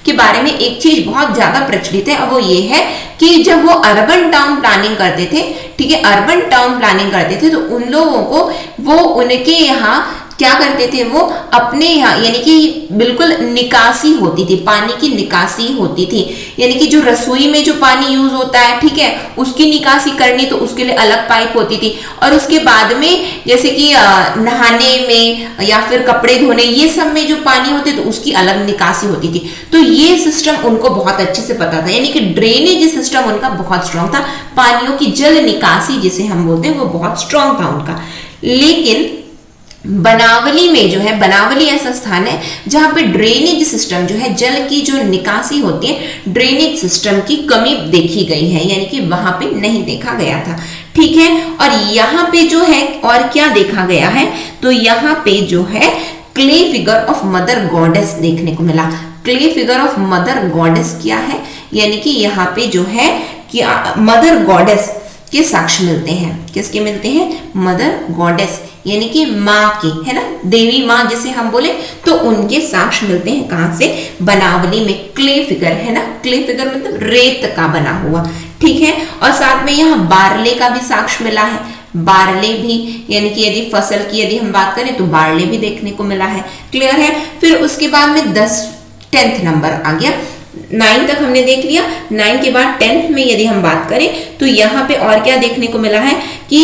के बारे में एक चीज बहुत ज्यादा प्रचलित है, और वो ये है कि जब वो अर्बन टाउन प्लानिंग करते थे, ठीक है, अर्बन टाउन प्लानिंग करते थे, तो उन लोगों को वो उनके यहाँ क्या करते थे वो अपने यहाँ, यानी कि बिल्कुल निकासी होती थी, पानी की निकासी होती थी, यानी कि जो रसोई में जो पानी यूज होता है, ठीक है, उसकी निकासी करनी तो उसके लिए अलग पाइप होती थी, और उसके बाद में जैसे कि नहाने में या फिर कपड़े धोने, ये सब में जो पानी होते तो उसकी अलग निकासी होती थी। तो ये सिस्टम उनको बहुत अच्छे से पता था, यानी कि ड्रेनेज सिस्टम उनका बहुत स्ट्रांग था, पानियों की जल निकासी जिसे हम बोलते हैं वो बहुत स्ट्रांग था उनका। लेकिन बनावली में जो है, बनावली ऐसा स्थान है जहां पे ड्रेनेज सिस्टम जो है, जल की जो निकासी होती है, ड्रेनेज सिस्टम की कमी देखी गई है, यानी कि वहां पे नहीं देखा गया था, ठीक है। और यहाँ पे जो है और क्या देखा गया है, तो यहाँ पे जो है clay figure of mother goddess देखने को मिला। Clay figure of mother goddess क्या है, यानी कि यहाँ पे जो है कि मदर गॉडेस के साक्ष्य मिलते हैं। किसके मिलते हैं? मदर गॉडेस, यानी कि माँ के, है ना, देवी माँ जिसे हम बोले, तो उनके साक्ष्य मिलते हैं। कहाँ से? बनावली में। क्ले फिगर है ना, क्ले फिगर मतलब रेत का बना हुआ, ठीक है। और साथ में यहाँ बारले का भी साक्ष्य मिला है, बारले भी, यानी कि यदि फसल की यदि हम बात करें तो बारले भी देखने को मिला है। क्लियर है। फिर उसके बाद में 10th नंबर आ गया। 9 तक हमने देख लिया, 9 के बाद 10th में यदि हम बात करें तो यहाँ पे और क्या देखने को मिला है कि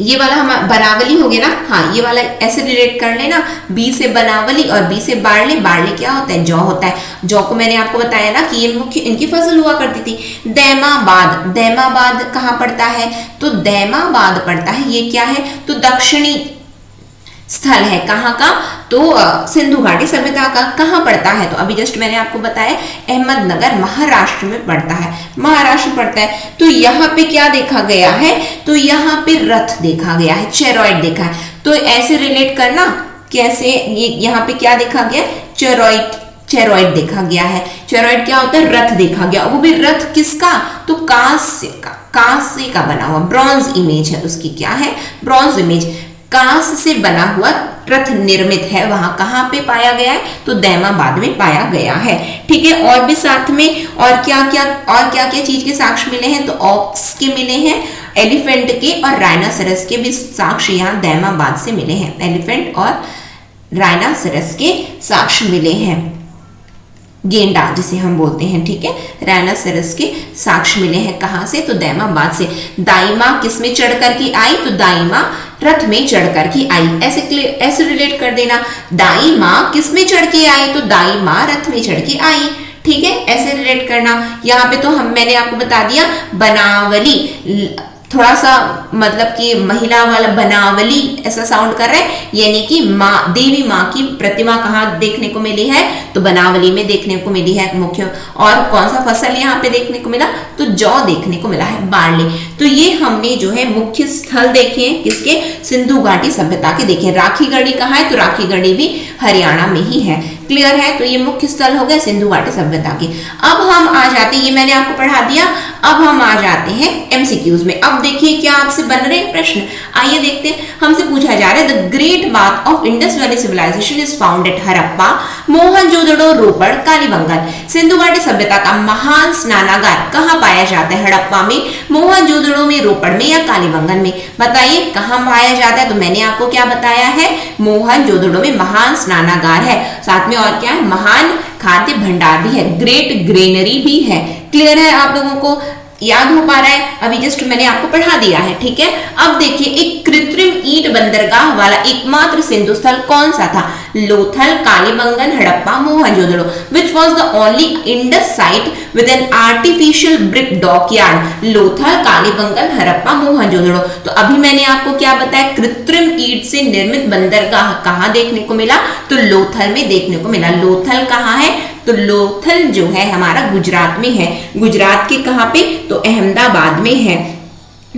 ये वाला हम बनावली हो गया ना, हाँ, ये वाला ऐसे रिलेट कर लेना, बी से बनावली और बी से बारले। बारले क्या होता है? जौ होता है। जौ को मैंने आपको बताया ना कि ये मुख्य इनकी फसल हुआ करती थी। दैमाबाद, दैमाबाद कहाँ पड़ता है? तो दैमाबाद पड़ता है, ये क्या है? तो दक्षिणी स्थल है। कहाँ का? तो सिंधु घाटी सभ्यता का। कहाँ पड़ता है? तो अभी जस्ट मैंने आपको बताया अहमदनगर महाराष्ट्र में पड़ता है, महाराष्ट्र पड़ता है। तो यहाँ पे क्या देखा गया है? तो यहाँ पे रथ देखा गया है, चेरॉइड देखा है। तो ऐसे रिलेट करना कैसे, ये यहाँ पे क्या देखा गया? चेरॉइड देखा गया है। चेरॉइड क्या होता है? रथ देखा गया, वो भी रथ किसका? तो कांस्य का बना हुआ, ब्रॉन्ज इमेज है उसकी। क्या है? ब्रॉन्ज इमेज, कांस्य से बना हुआ रथ निर्मित है। वहां कहां पे पाया गया है? तो दैमाबाद में पाया गया है, ठीक है। और भी साथ में और क्या क्या चीज के साक्ष्य मिले हैं? तो ऑक्स के मिले हैं, एलिफेंट के और राइनासरस के भी साक्ष्य यहाँ दैमाबाद से मिले हैं। एलिफेंट और राइनासरस के साक्ष्य मिले हैं, गेंडा जिसे हम बोलते हैं, ठीक है। राइनासरस के साक्ष्य मिले हैं। कहां से? तो दैमाबाद से। दाई माँ किस में चढ़ करके आई? तो दाई माँ रथ में चढ़ करके आई। ऐसे रिलेट कर देना, दाई माँ किस में चढ़ के आई? तो दाई माँ रथ में चढ़ के आई, ठीक है। ऐसे रिलेट करना। यहाँ पे तो मैंने आपको बता दिया बनावली, थोड़ा सा मतलब कि महिला वाला बनावली ऐसा साउंड कर रहा है, यानी कि माँ, देवी माँ की प्रतिमा कहाँ देखने को मिली है? तो बनावली में देखने को मिली है मुख्य। और कौन सा फसल यहाँ पे देखने को मिला? तो जौ देखने को मिला है, बारले। तो ये हमने जो है मुख्य स्थल देखे हैं, किसके? सिंधु घाटी सभ्यता के देखे। राखी गढ़ी कहाँ है? तो राखी गढ़ी भी हरियाणा में ही है। क्लियर है। तो ये मुख्य स्थल हो गए सिंधु घाटी सभ्यता के। अब हम आ जाते हैं, ये मैंने आपको पढ़ा दिया, अब हम आ जाते हैं एमसीक्यूज में। अब देखिए क्या आपसे बन रहे प्रश्न, आइए देखते हैं। हमसे पूछा जा रहा है the great bath of Indus valley civilisation is found at Harappa, Mohenjodaro, Ropar, Kalibangan. Sindhu घाटी सभ्यता का महान स्नानागार कहाँ पाया जाता है? हड़प्पा में, मोहनजोदड़ो में, रोपड़ में या कालीबंगन में? बताइए कहाँ पाया जाता है? तो मैंने आपको क्या बताया है? मोहनजोदड़ो में महान स्नानागार है, साथ में और क्या है? महान खाद्य भंडार भी है, ग्रेट ग्रेनरी भी है। क्लियर है? आप लोगों को याद हो पा रहा है? अभी जस्ट मैंने आपको पढ़ा दिया है, ठीक है। अब देखिए एक कृत्रिम ईंट बंदरगाह वाला एकमात्र सिंधु स्थल कौन सा था? Lothal, Kalibangan, Harappa, Mohenjodaro. Which was the only Indus site with an artificial brick dockyard? Lothal, Kalibangan, Harappa, Mohenjodaro. तो अभी मैंने आपको क्या बताया? कृत्रिम ईंट से निर्मित बंदरगाह कहाँ देखने को मिला? तो लोथल में देखने को मिला। लोथल कहाँ है? तो लोथल जो है हमारा गुजरात में है। गुजरात के कहां पे? तो अहमदाबाद में है,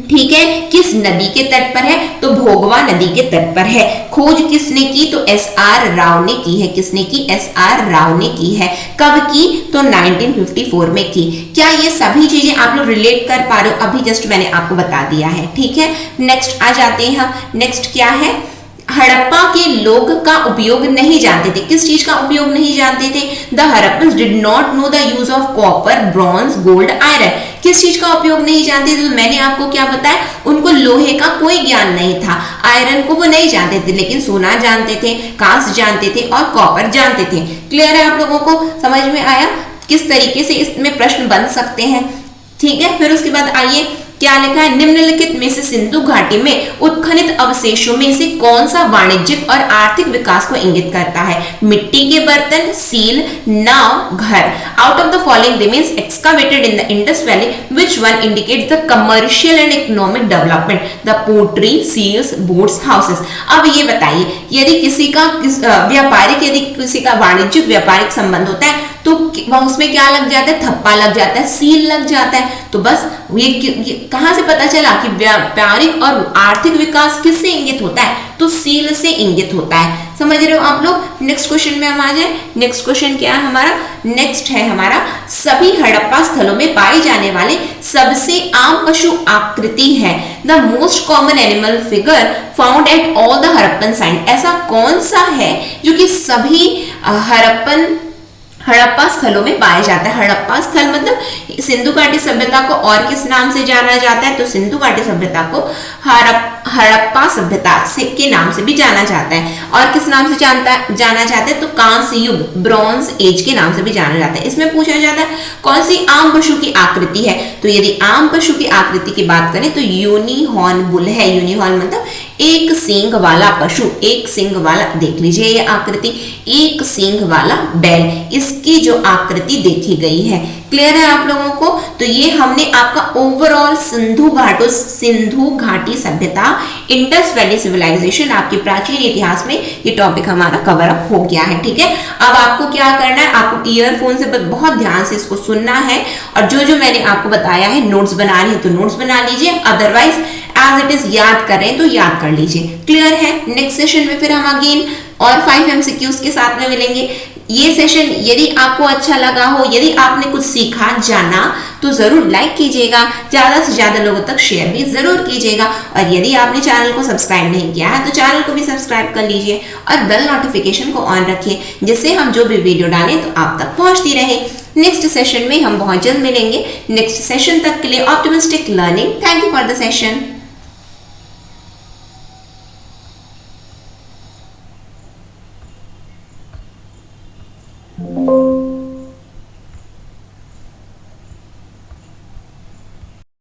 ठीक है। किस नदी के तट पर है? तो भोगवा नदी के तट पर है। खोज किसने की? तो SR राव ने की है। किसने की? SR राव ने की है। कब की? तो 1954 में की। क्या ये सभी चीजें आप लोग रिलेट कर पा रहे हो? अभी जस्ट मैंने आपको बता दिया है, ठीक है। नेक्स्ट आ जाते हैं हम। नेक्स्ट क्या है? हड़प्पा के लोग का उपयोग नहीं जानते थे। किस चीज का उपयोग नहीं जानते थे? The Harappans did not know the use of copper, bronze, gold, iron. किस चीज का उपयोग नहीं जानते थे? तो मैंने आपको क्या बताया, उनको लोहे का कोई ज्ञान नहीं था, आयरन को वो नहीं जानते थे, लेकिन सोना जानते थे, कांस्य जानते थे और कॉपर जानते थे। क्लियर है आप लोगों को? समझ में आया किस तरीके से इसमें प्रश्न बन सकते हैं? ठीक है, फिर उसके बाद आइए क्या लिखा है, निम्नलिखित में से सिंधु घाटी में उत्खनित अवशेषों में से कौन सा वाणिज्यिक और आर्थिक विकास को इंगित करता है? मिट्टी के बर्तन, सील, नाव, घर। Out of the following remains excavated in the Indus valley, which one indicates the commercial and economic development? The pottery, seals, boats, houses. अब ये बताइए, यदि किसी का व्यापारिक, यदि किसी का वाणिज्यिक व्यापारिक संबंध होता है तो उसमें क्या लग जाता है? थप्पा लग जाता है, सील लग जाता है। तो बस ये कहां से पता चला कि व्यापारिक और आर्थिक विकास किससे इंगित होता है? तो सील से इंगित होता है। समझ रहे हो आप लोग? नेक्स्ट क्वेश्चन में हम आ जाए। नेक्स्ट क्वेश्चन क्या है हमारा? नेक्स्ट है हमारा, सभी हड़प्पा स्थलों में पाए जाने वाले सबसे आम पशु आकृति है। The most common animal figure found at all the Harappan site. ऐसा कौन सा है जो कि सभी हड़प्पा स्थलों में पाया जाता है? हड़प्पा स्थल मतलब सिंधु घाटी सभ्यता को और किस नाम से जाना जाता है? तो सिंधु घाटी सभ्यता को हड़प्पा सभ्यता से के नाम से भी जाना जाता है। और किस नाम से जाना जाता है? तो कांस्य युग, ब्रॉन्ज एज के नाम से भी जाना जाता है। इसमें पूछा जाता है कौन सी आम पशु की आकृति है? तो यदि आम पशु की आकृति की बात करें तो यूनिहॉर्न बुल है। यूनिहॉर्न मतलब एक सींग वाला पशु, एक सींग वाला। देख लीजिए ये आकृति, एक सींग वाला बैल, इसकी जो आकृति देखी गई है। क्लियर है आप लोगों को? तो ये हमने आपका ओवरऑल सिंधु घाटी सभ्यता, इंडस वैली सिविलाइजेशन, आपके प्राचीन इतिहास में ये टॉपिक हमारा कवर अप हो गया है। ठीक है, अब आपको क्या करना है, आपको ईयरफोन से बहुत ध्यान से इसको सुनना है और जो जो मैंने आपको बताया है नोट्स बना रही है तो नोट्स बना लीजिए, अदरवाइज एज इट इज याद कर रहे हैं तो याद कर लीजिए। क्लियर है? नेक्स्ट सेशन में फिर हम अगेन और 5 MCQs के साथ में मिलेंगे। ये सेशन यदि आपको अच्छा लगा हो, यदि आपने कुछ सीखा, जाना, तो जरूर लाइक कीजिएगा, ज्यादा से ज्यादा लोगों तक शेयर भी जरूर कीजिएगा। और यदि आपने चैनल को सब्सक्राइब नहीं किया है तो चैनल को भी सब्सक्राइब कर लीजिए और बेल नोटिफिकेशन को ऑन रखिए, जिससे हम जो भी वीडियो डालें तो आप तक पहुंचती रहे। नेक्स्ट सेशन में हम बहुत जल्द मिलेंगे। नेक्स्ट सेशन तक के लिए optimistic learning. Thank you for the session.